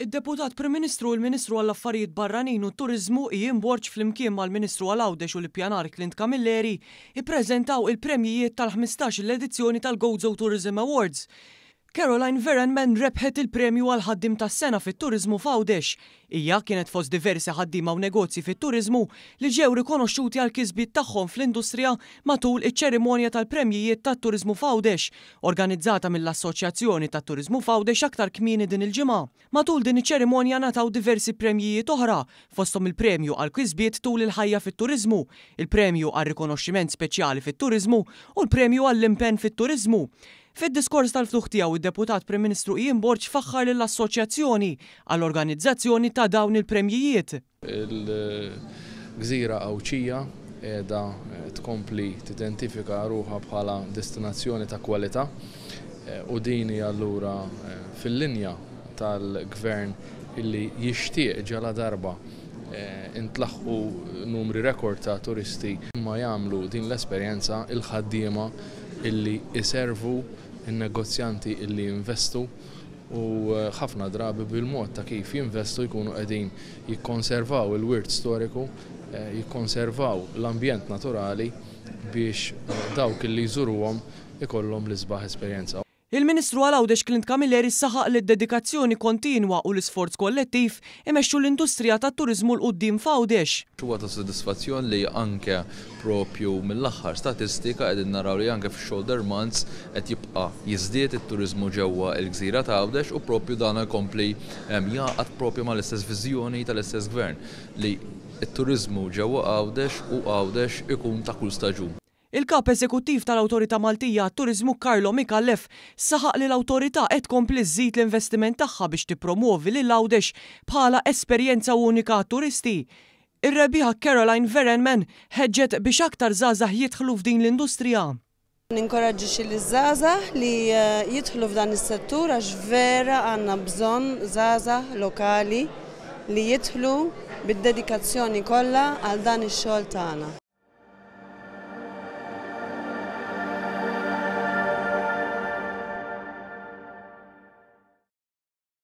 Id-Deputat Prim Ministru u l-Ministru għall-Affarijiet Barranin u t-Turiżmu Ian Borg flimkien mal-Ministru għall-Għawdex u l-Ippjanar Clint Camilleri ippreżentaw il-premjijiet tal-15 l-edizzjoni tal-Gozo Tourism Awards. Caroline Verenman rebħet il-premju għal ħaddim tas-sena fit-Turiżmu f'Għawdex. Hija kienet fost diversi ħaddiema u negozji fit-turiżmu li ġew rikonoxxuti għal kisbiet tagħhom fl-industrija matul iċ-ċerimonja tal-premjijiet tat-Turiżmu f'Għawdex, organizzata mill-Assoċjazzjoni tat-Turiżmu f'Għawdex aktar kmieni din il-ġimgħa. Matul din iċ-ċerimonja nataw diversi premjijiet oħra, fosthom il-premju għal kisbiet tul il-ħajja fit-turiżmu, il-premju għal rikonoxximent speċjali fit-turiżmu u l-premju għall-impenn fit-turiżmu. Fid-diskors tal-ftuħ tiegħu id-Deputat Prim Ministru Ian Borg faħħar lill-Assoċjazzjoni għall-organizzazzjoni ta' dawn il-premjijiet. Il-Gżira Awċija qiegħda tkompli tidentifika ruħha bħala destinazzjoni ta' kwalità u din hija allura fil-linja tal-Gvern illi jixtieq ġala darba intlaħħu numri rekord ta' turisti imma jagħmlu din l-esperjenza il-ħaddiema illi iservu il-negozjanti illi jinvestu u ħafna drabi bil-mod ta' kif jinvestu jkunu qegħdin jikkonservaw il-wirt storiku, jikkonservaw l-ambjent naturali biex dawk illi jżuruhom ikollhom l-isbaħ esperjenza. Il-Ministru għall-Għawdex Clint Camilleri saħaq li d-dedikazzjoni kontinwa u l-isforz kollettiv imexxu l-industrija tat-turiżmu l quddiem f'Għawdex. Huwa ta' sodisfazzjon li anke propju mill-aħħar statistika qegħdin naraw li anke fix-shoulder months qed jibqa' jiżdied it-turiżmu ġewwa l-Gżira ta' Għawdex u propju dan ikompli jaqgħad propju mal-istess viżjoni tal-istess gvern li t-turiżmu ġewwa Għawdex u Għawdex ikun ta' kull staġun. Il-kap eżekuttiv tal-Awtorità Maltija għat-Turiżmu Carlo Micallef saħaq li l-awtorità qed tkompli żżid l-investiment tagħha biex tippromuovi lil Għawdex bħala esperjenza unika għat-turisti. Ir-rebbieħa Caroline Verenman ħeġġet biex aktar żgħażagħ jidħlu f'din l-industrija. Ninkoraġġixxi liż-żgħażagħ li jidħlu f'dan is-settur għax vera għandna bżonn żgħażagħ lokali li jidħlu bid-dedikazzjoni kollha għal dan ix-xogħol tagħna.